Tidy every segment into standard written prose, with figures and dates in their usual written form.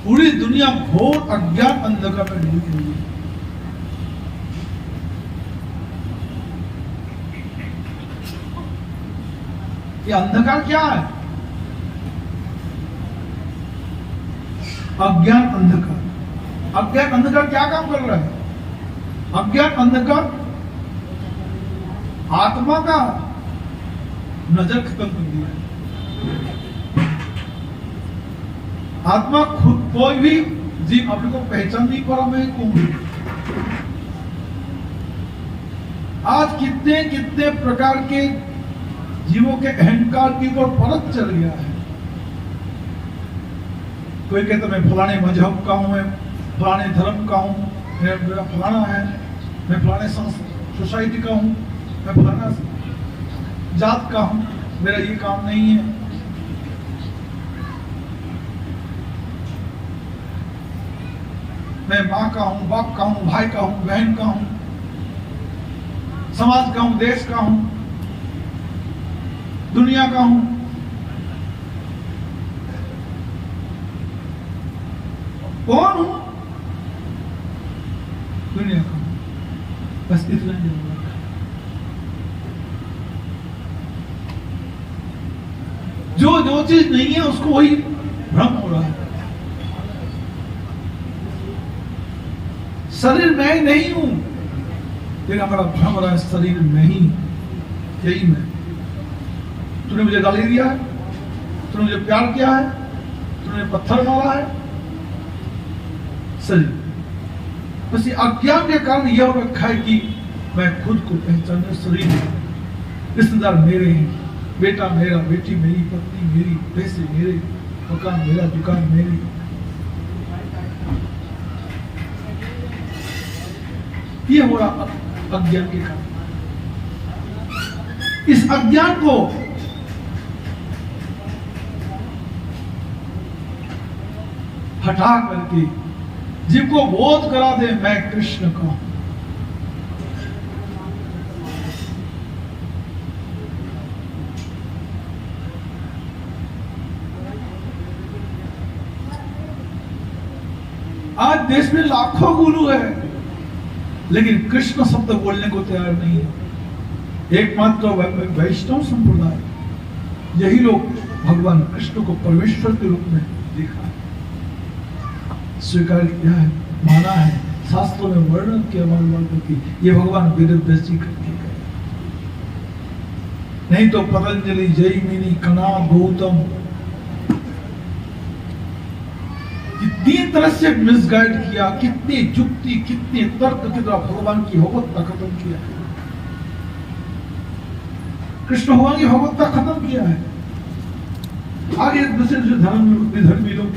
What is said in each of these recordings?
पूरी दुनिया घोर अज्ञान अंधकार में डूबी हुई है। ये अंधकार क्या है? अज्ञान अंधकार। अज्ञान अंधकार क्या काम कर रहा है? अज्ञान अंधकार आत्मा का नजर खत्म कर दिया है। आत्मा खुद कोई भी जीव अपने को पहचान नहीं पा रहा मैं कौन हूं। आज कितने कितने प्रकार के जीवों के अहंकार के ऊपर परत चल गया है। कोई कहता मैं फलाने मजहब का हूं, मैं फलाने धर्म का हूं, मेरा फलाना है, मैं फलाने सोसाइटी का हूं, मैं फलाना जात का हूं, मेरा ये काम नहीं है। मैं माँ का हूं, बाप का हूं, भाई का हूं, बहन का हूं, समाज का हूं, देश का हूं, दुनिया का हूं। कौन हूं? दुनिया का हूं। बस इतना ही जरूरत है। जो चीज नहीं है उसको वही भ्रम हो रहा है। शरीर मैं ही नहीं हूं, लेकिन हमारा भ्रम रहा है शरीर में ही यही मैं। तूने मुझे गाली दिया है, तूने मुझे प्यार किया है, तूने पत्थर मारा है, शरीर। बस ये अज्ञान के कारण यह हो रखा है कि मैं खुद को पहचाने शरीर, रिश्तेदार मेरे हैं, बेटा मेरा, बेटी मेरी, पत्नी मेरी, पैसे मेरे, मकान मेरा, दुकान मेरी। ये हो रहा अज्ञान के कारण। इस अज्ञान को हटा करके जीव को बोध करा दे मैं कृष्ण का हूं। आज देश में लाखों गुरु है, लेकिन कृष्ण शब्द बोलने को तैयार नहीं है। एकमात्र वैष्णव संप्रदाय, यही लोग भगवान कृष्ण को परमेश्वर के रूप में देखा है, स्वीकार किया है, माना है, शास्त्रों में वर्णन किया कि ये भगवान वेद व्यास जी करके गए। नहीं तो पतंजलि, जैमिनी, कणाद, गौतम कितनी तरह से मिसगाइड किया, कितनी युक्ति, कितने तर्क के द्वारा भगवान की भगवत्ता खत्म किया है। कृष्ण भगवान की भगवत्ता खत्म किया है। आगे दूसरे धर्मी लोग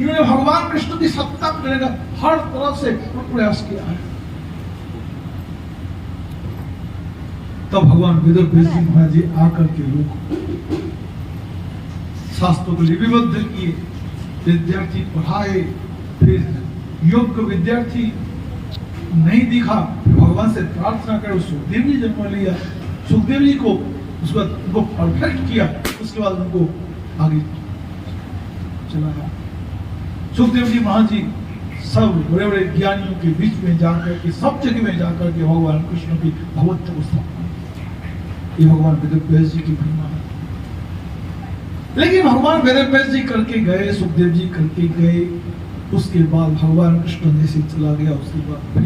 इन्होंने भगवान कृष्ण की सत्ता करने का हर तरह से प्रयास किया है। तब भगवान वेद व्यास जी महाराज जी आकर के लोग शास्त्रों को लिपिबद्ध किए, विद्यार्थी पढ़ाए। फिर योग्य विद्यार्थी नहीं दिखा, भगवान से प्रार्थना कर सुखदेव जी जन्म लिया, सुखदेव जी को उसको परफेक्ट किया, उसके बाद उनको आगे चलाया। सुखदेव जी महाराज जी सब बड़े बड़े ज्ञानियों के बीच में जाकर के, सब जगह में जाकर के भगवान कृष्ण की भगवत्ता को स्थापना। ये भगवान वेद व्यास जी की महिमा है। लेकिन भगवान वेद व्यास जी करके गए, सुखदेव जी करके गए, उसके बाद भगवान कृष्ण जैसे चला गया, उसके बाद फिर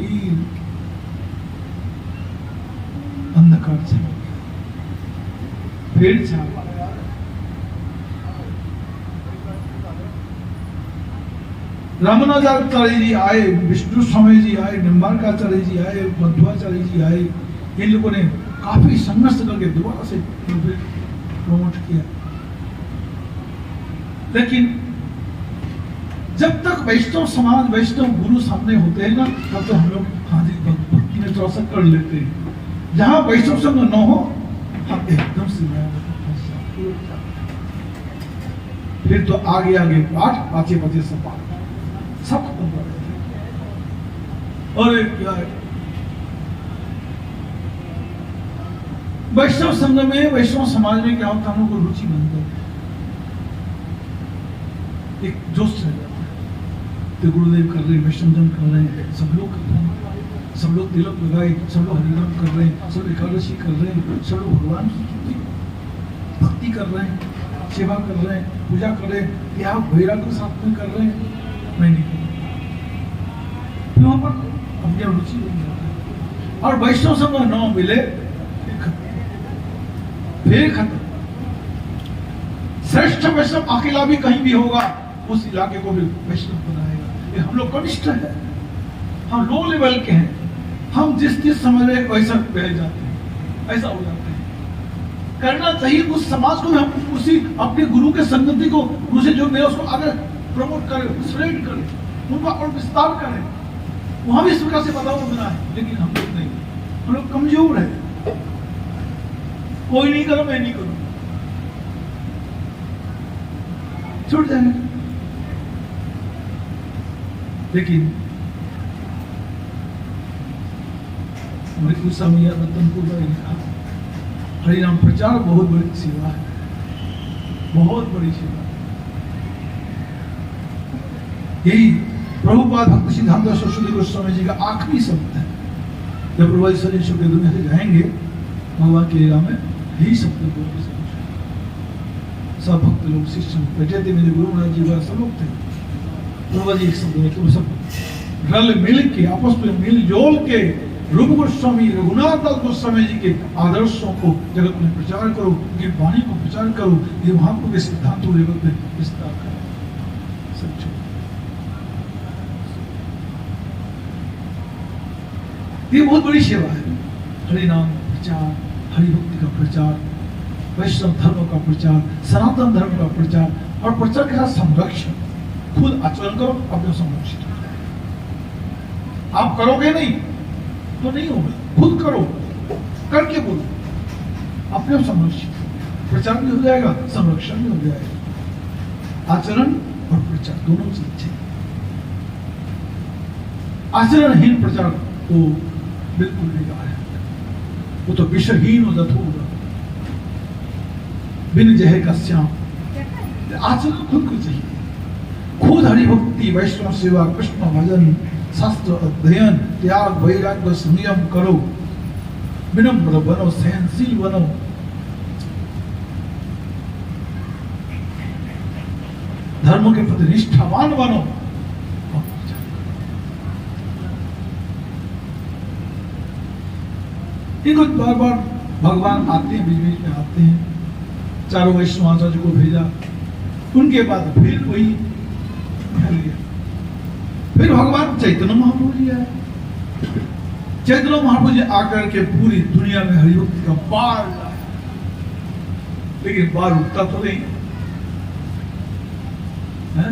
अंधकार छा गया, फिर छा गया। रामानुजाचार्य जी आए, विष्णु स्वामी जी आए, निम्बार्काचार्य जी आए, मध्वाचार्य जी आए। इन लोगों ने काफी संघर्ष करके दोबारा से प्रमोट किया। लेकिन जब तक वैष्णव समाज, वैष्णव गुरु सामने होते हैं ना, तब तो हम लोग हाजिर भक्ति में थोड़ा सा कर लेते हैं। जहां वैष्णव संग न हो, हम एकदम से फिर तो आगे आगे पाठ, पाचे पाचे सब पाठ सब खत्म कर देते। और क्या है, वैष्णव संघ में, वैष्णव समाज में क्या होता है, हम लोग को रुचि बनता है। एक जोश चल जाता है। तो गुरुदेव कर रहे हैं, वैष्णवजन कर रहे हैं, सब लोग कर रहे हैं, सब लोग तिलक लगाए, सब लोग हरिनाम कर रहे हैं, सब एकादशी कर रहे हैं, सब लोग भगवान की भक्ति कर रहे हैं, सेवा कर रहे हैं, पूजा कर रहे हैं। क्या वैराग्य के साथ में कर रहे हैं? मैं नहीं कर रहा। वहां पर अपनी रुचि बन जाता है। और वैष्णव संग न मिले फिर खत्म। श्रेष्ठ वैष्णव अकेला भी कहीं भी होगा, उस इलाके को भी वैष्णव बनाएगा। ये हम लोग कनिष्ठ है, हम लो लेवल के हैं, हम जिस चीज समझ रहे वैसा बह जाते हैं, ऐसा हो जाता है। करना चाहिए उस समाज को, हम उसी अपने गुरु के संगति को, गुरु से जो मिला उसको आगे प्रमोट करें, स्प्रेड करें, उनका और विस्तार करें। वहां भी इस प्रकार से बदलाव मिला है, लेकिन हम लोग नहीं, हम लोग कमजोर है। कोई नहीं करो, मैं नहीं करूं, छूट जाएंगे। लेकिन मृत्यु समय रतनपुर ने लिखा, हरिनाम प्रचार बहुत बड़ी सेवा है, बहुत बड़ी सेवा। यही प्रभुपाद भक्ति सिद्धांत सरस्वती गोस्वामी जी का आखिरी शब्द है। जब प्रभु शरीर के दुनिया से जाएंगे, भगवान की लीला में यही शब्द बोल के सब भक्त लोग शिष्य बैठे थे, मेरे गुरु महाराज जी सब लोग थे। प्रभु जी एक शब्द तुम सब रल मिल के, आपस में मिल जोल के रूप गोस्वामी, रघुनाथ दास गोस्वामी जी के आदर्शों को जगत में प्रचार करो, उनकी वाणी को प्रचार करो, ये महात्मा के सिद्धांतों को जगत में विस्तार करो। सच्चो ये बहुत बड़ी सेवा है। हरिनाम प्रचार, हरि भक्ति का प्रचार, वैष्णव धर्म का प्रचार, सनातन धर्म का प्रचार, और प्रचार के साथ संरक्षण। खुद आचरण करो, अपने संरक्षित करो। आप करोगे नहीं तो नहीं होगा, खुद करो, करके बोलो, अपने संरक्षित। प्रचार भी हो जाएगा, संरक्षण भी हो जाएगा। आचरण और प्रचार दोनों से अच्छे। आचरणहीन प्रचार तो बिल्कुल बेकार है, वो तो विषहीन हो जाता होगा। बिन जय का श्याम। आचरण खुद को चाहिए, खुद हरिभक्ति, वैष्णव सेवा, कृष्ण भजन, शास्त्र अध्ययन, त्याग, वैराग्य, संयम करो, विनम्र बनो, सहनशील बनो। धर्म के प्रति निष्ठावान बनो। इनको बार बार भगवान आते हैं, बीच बीच में आते हैं। चारों वैष्णव आचार्य को भेजा, उनके बाद फिर कोई फिर भगवान चैतन्य महाप्रभु जी आए। चैतन्य महाप्रभु जी आकर के पूरी दुनिया में हरिभक्ति का बाढ़ लाया, लेकिन बाढ़ उठता तो नहीं है।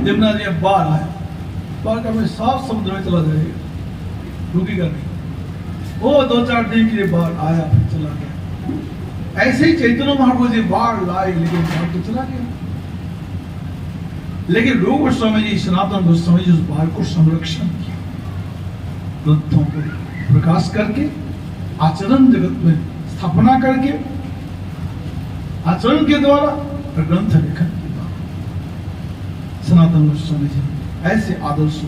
यमुना जी में बाढ़ आया, बाढ़ का मैं साफ समुद्र में चला जाएगा, रुकेगा नहीं। वो 2-4 दिन के लिए बाढ़ आया, फिर चला गया। ऐसे ही चैतन्य महाप्रभु जी बाढ़ लाए, लेकिन बाढ़ तो चला गया। लेकिन रूप गोस्वामी जी, सनातन गोस्वामी जी उस बाढ़ को संरक्षण किया, ग्रंथों को प्रकाश करके, आचरण जगत में स्थापना करके, आचरण के द्वारा और ग्रंथ लेखन के द्वारा सनातन गोस्वामी जी ऐसे आदर्श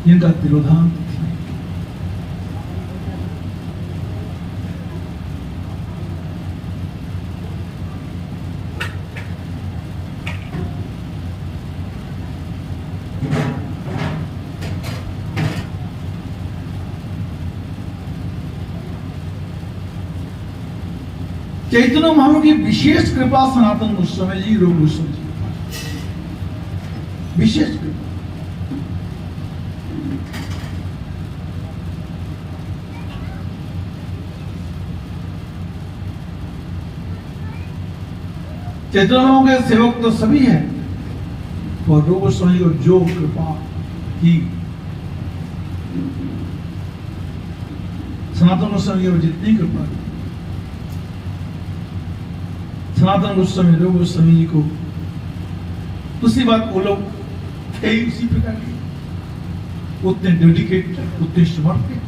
जिनका तिरोधान चैतन्य महाप्रभु की विशेष कृपा सनातन गोस्वामी जी, रूप गोस्वामी जी, विशेष कृपा। चैतन्य के सेवक तो सभी है, और रूप गोस्वामी को जो कृपा की, सनातन गोस्वामी को जितनी कृपा की, सनातन गोस्वामी, रूप गोस्वामी जी को दूसरी बात, वो लोग थे ही उसी प्रकार के, उतने डेडिकेटेड, उतने समर्पित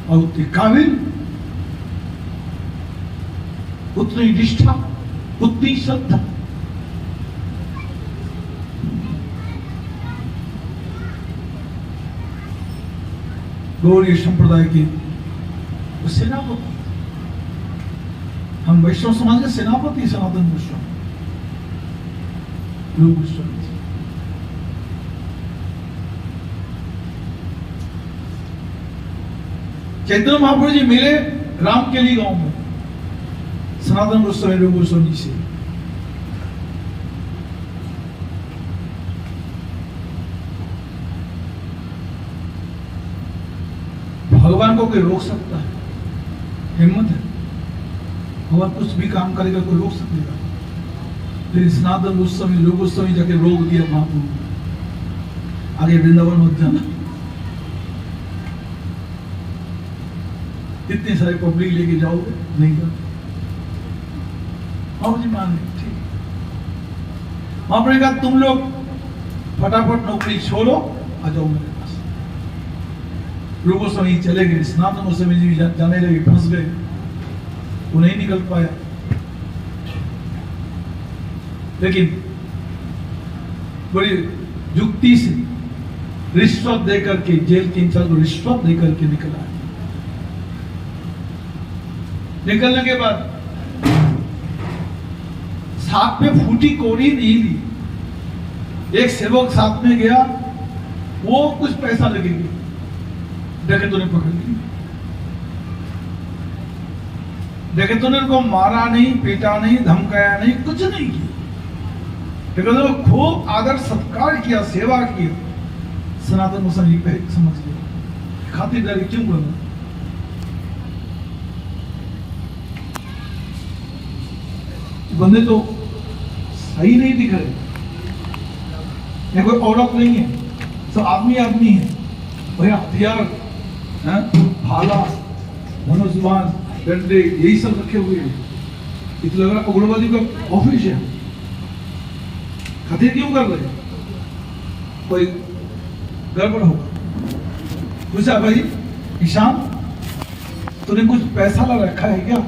और उतने काबिल उतनी निष्ठा, उतनी श्रद्धा। गौड़ीय संप्रदाय के सेनापति, हम वैष्णव समाज के सेनापति सनातन गोस्वामी, रूप गोस्वामी जी। चैतन्य महाप्रभु जी मिले रामकेली गांव में सनातन गोस्वामी, रूप गोस्वामी से। भगवान को कोई रोक सकता है? हिम्मत है? भगवान कुछ भी काम करेगा, कोई रोक सकेगा? लेकिन सनातन गोस्वामी, रूप गोस्वामी जाके रोक दिया महाप्रभु, आगे वृंदावन मत जाना। इतने सारे पब्लिक लेके जाओगे, नहीं जाओगे। और जी मान गए, ठीक। महाप्रभु ने कहा तुम लोग फटाफट नौकरी छोड़ो, आ जाओ मेरे पास। रूप गोस्वामी चले गए, सनातन गोस्वामी जी जाने लगे, फंस गए, वो नहीं निकल पाया। लेकिन बड़ी युक्ति से रिश्वत देकर के, जेल के इंचार्ज को रिश्वत देकर के निकला। निकलने के बाद साथ में फूटी कौड़ी नहीं ली। एक सेवक साथ में गया, वो कुछ पैसा लगेगी, डकैतों ने पकड़ ली। डकैतों ने उनको मारा नहीं, पीटा नहीं, धमकाया नहीं, कुछ नहीं किया। डकैतों ने खूब आदर सत्कार किया, सेवा किया। सनातन गोस्वामी पे समझ गया, खातिरदारी क्यों करना? बंदे तो सही नहीं दिख रहे, या कोई औरत नहीं है, सब आदमी आदमी है। भैया हथियार, भाला, धनुष्मान, डंडे, यही सब रखे हुए हैं। ये तो लग रहा उग्रवादी का ऑफिस है। खातिर क्यों कर रहे? कोई गड़बड़ होगा। पूछा भाई ईशान, तूने कुछ पैसा ला रखा है क्या?